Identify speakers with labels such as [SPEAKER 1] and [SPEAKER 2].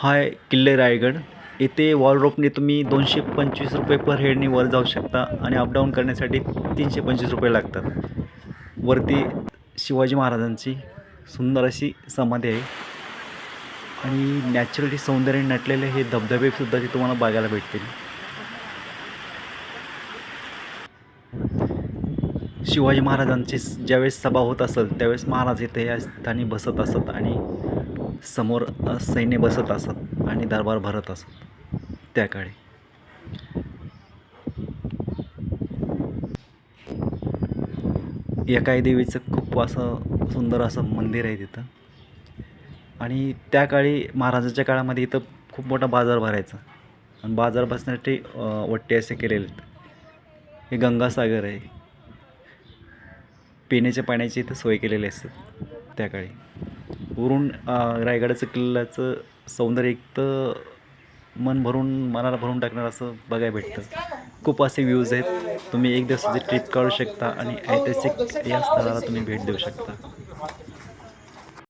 [SPEAKER 1] हाय किल्ले रायगड. येथे वॉल रोपने तुम्ही ₹225 पर हेडनी वर जाऊ शकता आणि अपडाऊन करण्यासाठी ₹325 लागतात. वरती शिवाजी महाराजांची सुंदर अशी समाधी आहे आणि नॅचरली सौंदर्याने नटलेले हे धबधबेसुद्धा ते तुम्हाला बघायला भेटतील. शिवाजी महाराजांची ज्यावेळेस सभा होत असेल त्यावेळेस महाराज इथे या स्थानी बसत असत आणि समोर सैन्य बसत असत आणि दरबार भरत असत त्या काळी. एकाई देवीचं खूप असं सुंदर असं मंदिर आहे तिथं. आणि त्या काळी महाराजांच्या काळामध्ये इथं खूप मोठा बाजार भरायचा आणि बाजार बसण्यासाठी वट्टे असे केलेले आहेत. हे गंगासागर आहे. पिण्याच्या पाण्याची इथं सोय केलेली असते त्या काळी. वरून रायगडाचं किल्ल्याचं सौंदर्य इतकं मनाला भरून टाकणार असं बघायला भेटतं. खूप असे व्ह्यूज आहेत. तुम्ही एक दिवसाची ट्रिप काढू शकता आणि ऐतिहासिक या स्थळाला तुम्ही भेट देऊ शकता.